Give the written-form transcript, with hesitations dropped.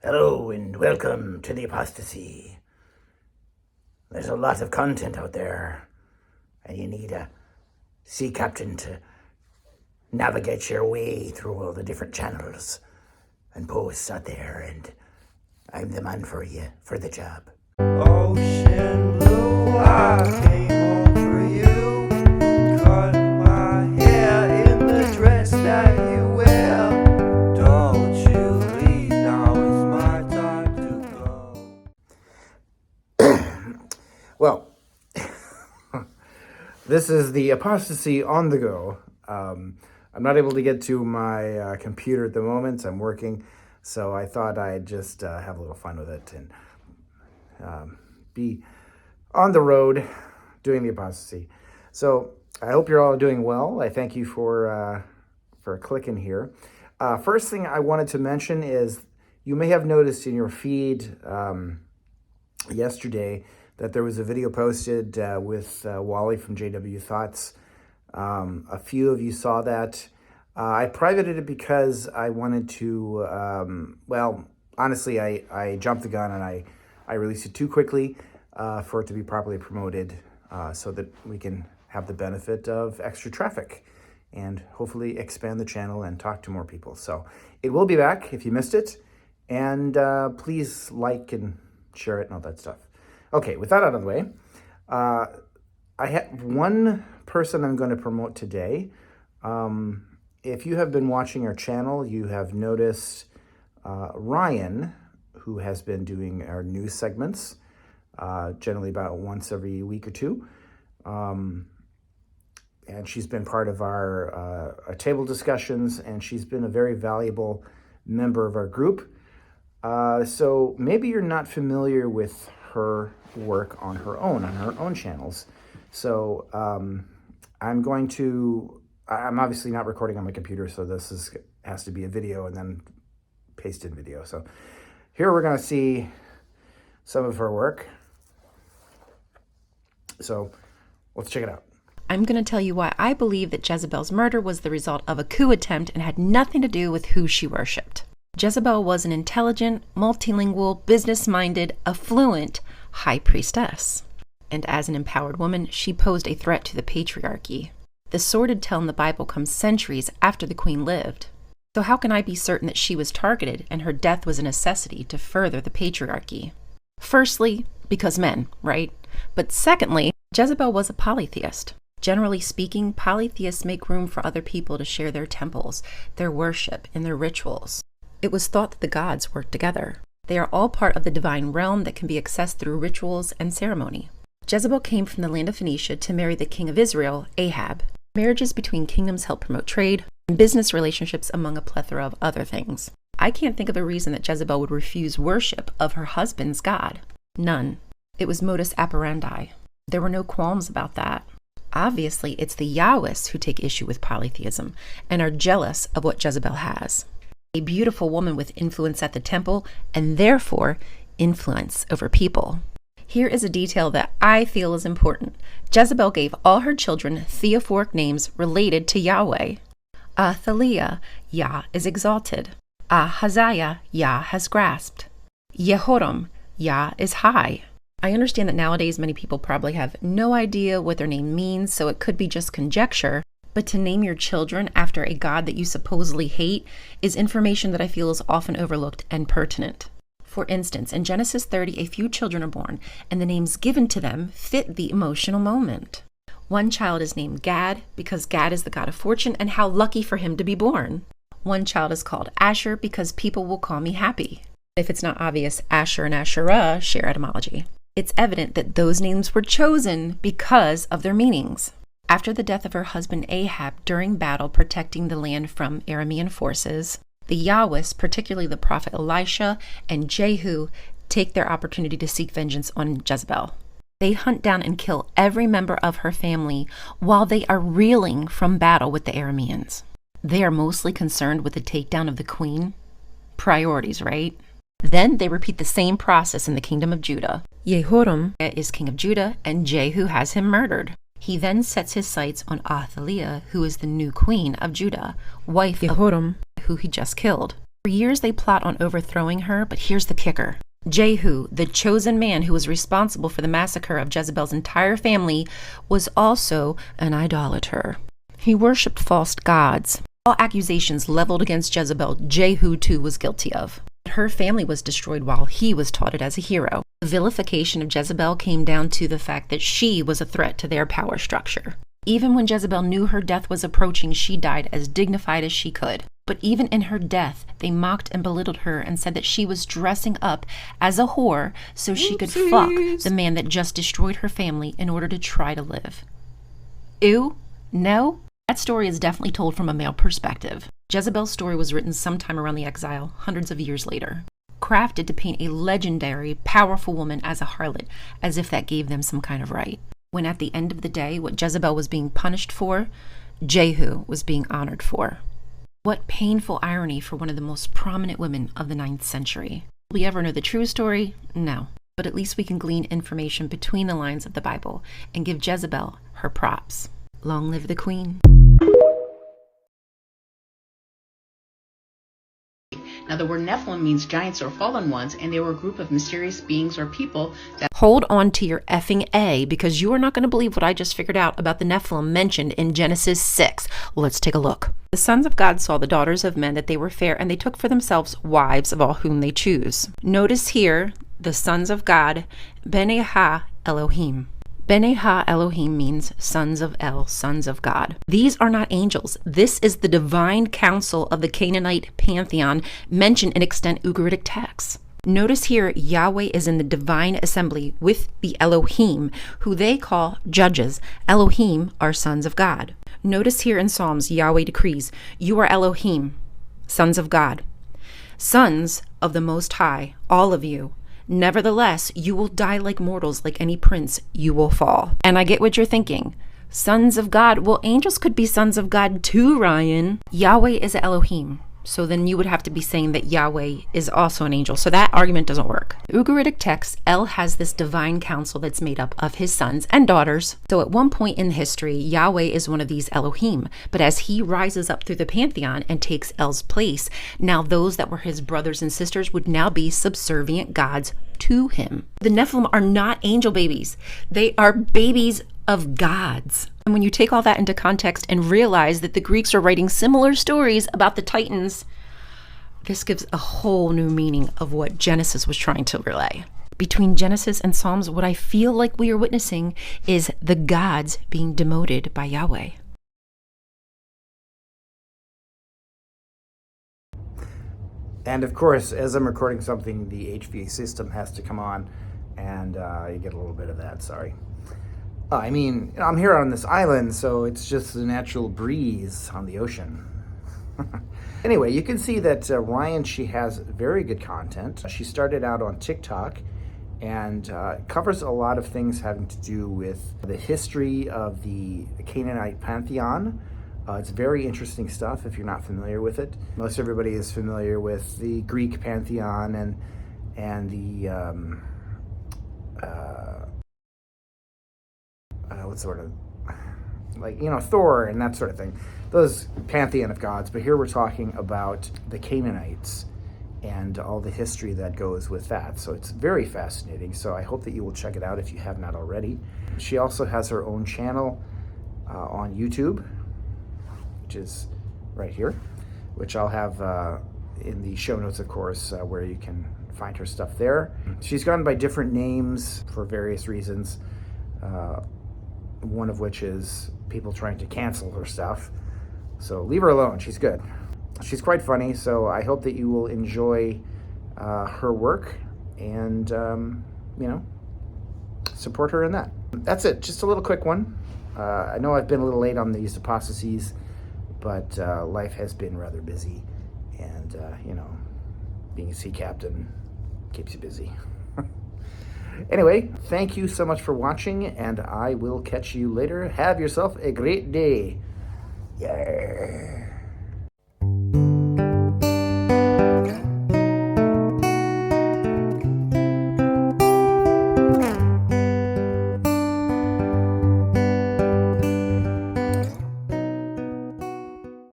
Hello and welcome to the Aposta-Sea. There's a lot of content out there, and you need a sea captain to navigate your way through all the different channels and posts out there, and I'm the man for you, for the job. Ocean blue, I came home for you. Cut my hair in the dress that you wear. Don't you leave, now it's my time to go. Well, this is the Aposta-Sea on the go. I'm not able to get to my computer at the moment. I'm working, so I thought I'd just have a little fun with it and be on the road doing the Aposta-Sea. So I hope you're all doing well. I thank you for clicking here. First thing I wanted to mention is you may have noticed in your feed yesterday that there was a video posted with Wally from JW Thoughts. A few of you saw that. I privated it because I wanted to, honestly, I jumped the gun and I released it too quickly for it to be properly promoted so that we can have the benefit of extra traffic and hopefully expand the channel and talk to more people. So it will be back if you missed it. And please like and share it and all that stuff. Okay, with that out of the way, I have one person I'm going to promote today. If you have been watching our channel, you have noticed Rion, who has been doing our news segments, generally about once every week or two. And she's been part of our table discussions, and she's been a very valuable member of our group. So maybe you're not familiar with her work on her own channels. So I'm obviously not recording on my computer, so this has to be a video and then pasted video. So here we're going to see some of her work. So let's check it out. I'm going to tell you why I believe that Jezebel's murder was the result of a coup attempt and had nothing to do with who she worshipped. Jezebel was an intelligent, multilingual, business-minded, affluent high priestess. And as an empowered woman, she posed a threat to the patriarchy. The sordid tale in the Bible comes centuries after the queen lived. So how can I be certain that she was targeted and her death was a necessity to further the patriarchy? Firstly, because men, right? But secondly, Jezebel was a polytheist. Generally speaking, polytheists make room for other people to share their temples, their worship, and their rituals. It was thought that the gods worked together. They are all part of the divine realm that can be accessed through rituals and ceremony. Jezebel came from the land of Phoenicia to marry the king of Israel, Ahab. Marriages between kingdoms help promote trade and business relationships, among a plethora of other things. I can't think of a reason that Jezebel would refuse worship of her husband's god. None. It was modus operandi. There were no qualms about that. Obviously, it's the Yahwists who take issue with polytheism and are jealous of what Jezebel has. A beautiful woman with influence at the temple and therefore influence over people. Here is a detail that I feel is important. Jezebel gave all her children theophoric names related to Yahweh. Athaliah, Yah is exalted. Ahaziah, Yah has grasped. Yehoram, Yah is high. I understand that nowadays many people probably have no idea what their name means, so it could be just conjecture. But to name your children after a god that you supposedly hate is information that I feel is often overlooked and pertinent. For instance, in Genesis 30, a few children are born, and the names given to them fit the emotional moment. One child is named Gad because Gad is the god of fortune, and how lucky for him to be born. One child is called Asher because people will call me happy. If it's not obvious, Asher and Asherah share etymology. It's evident that those names were chosen because of their meanings. After the death of her husband Ahab during battle protecting the land from Aramean forces, the Yahwists, particularly the prophet Elisha and Jehu, take their opportunity to seek vengeance on Jezebel. They hunt down and kill every member of her family while they are reeling from battle with the Arameans. They are mostly concerned with the takedown of the queen. Priorities, right? Then they repeat the same process in the kingdom of Judah. Yehoram is king of Judah, and Jehu has him murdered. He then sets his sights on Athaliah, who is the new queen of Judah, wife of Yehoram, who he just killed. For years they plot on overthrowing her, but here's the kicker. Jehu, the chosen man who was responsible for the massacre of Jezebel's entire family, was also an idolater. He worshipped false gods. All accusations leveled against Jezebel, Jehu too was guilty of. Her family was destroyed while he was touted as a hero. The vilification of Jezebel came down to the fact that she was a threat to their power structure. Even when Jezebel knew her death was approaching, she died as dignified as she could. But even in her death, they mocked and belittled her and said that she was dressing up as a whore so she could fuck the man that just destroyed her family in order to try to live. Ew? No? That story is definitely told from a male perspective. Jezebel's story was written sometime around the exile, hundreds of years later, crafted to paint a legendary, powerful woman as a harlot, as if that gave them some kind of right. When at the end of the day, what Jezebel was being punished for, Jehu was being honored for. What painful irony for one of the most prominent women of the 9th century. Will we ever know the true story? No. But at least we can glean information between the lines of the Bible and give Jezebel her props. Long live the queen. Now, the word Nephilim means giants or fallen ones, and they were a group of mysterious beings or people that... Hold on to your effing A, because you are not going to believe what I just figured out about the Nephilim mentioned in Genesis 6. Let's take a look. The sons of God saw the daughters of men that they were fair, and they took for themselves wives of all whom they choose. Notice here, the sons of God, Bnei Ha Elohim. Bnei Ha Elohim means sons of El, sons of God. These are not angels. This is the divine council of the Canaanite pantheon mentioned in extant Ugaritic texts. Notice here, Yahweh is in the divine assembly with the Elohim, who they call judges. Elohim are sons of God. Notice here in Psalms, Yahweh decrees, "You are Elohim, sons of God, sons of the Most High, all of you. Nevertheless, you will die like mortals, like any prince, you will fall." And I get what you're thinking. Sons of God. Well, angels could be sons of God too, Rion. Yahweh is a Elohim. So then you would have to be saying that Yahweh is also an angel. So that argument doesn't work. Ugaritic text, El has this divine council that's made up of his sons and daughters. So at one point in history, Yahweh is one of these Elohim. But as he rises up through the pantheon and takes El's place, now those that were his brothers and sisters would now be subservient gods to him. The Nephilim are not angel babies. They are babies of gods. And when you take all that into context and realize that the Greeks are writing similar stories about the Titans, this gives a whole new meaning of what Genesis was trying to relay. Between Genesis and Psalms, what I feel like we are witnessing is the gods being demoted by Yahweh. And of course, as I'm recording something, the HVAC system has to come on, and you get a little bit of that, sorry. I mean, I'm here on this island, so it's just the natural breeze on the ocean. Anyway, you can see that Rion, she has very good content. She started out on TikTok and covers a lot of things having to do with the history of the Canaanite pantheon. It's very interesting stuff if you're not familiar with it. Most everybody is familiar with the Greek pantheon and the what sort of, like, you know, Thor and that sort of thing, those pantheon of gods. But here we're talking about the Canaanites and all the history that goes with that. So it's very fascinating. So I hope that you will check it out if you have not already. She also has her own channel on YouTube, which is right here, which I'll have in the show notes, of course, where you can find her stuff there. She's gone by different names for various reasons. One of which is people trying to cancel her stuff. So leave her alone, she's good. She's quite funny, so I hope that you will enjoy her work and, you know, support her in that. That's it, just a little quick one. I know I've been a little late on these Aposta-Seas, but life has been rather busy, and, you know, being a sea captain keeps you busy. Anyway, thank you so much for watching, and I will catch you later. Have yourself a great day. Yeah.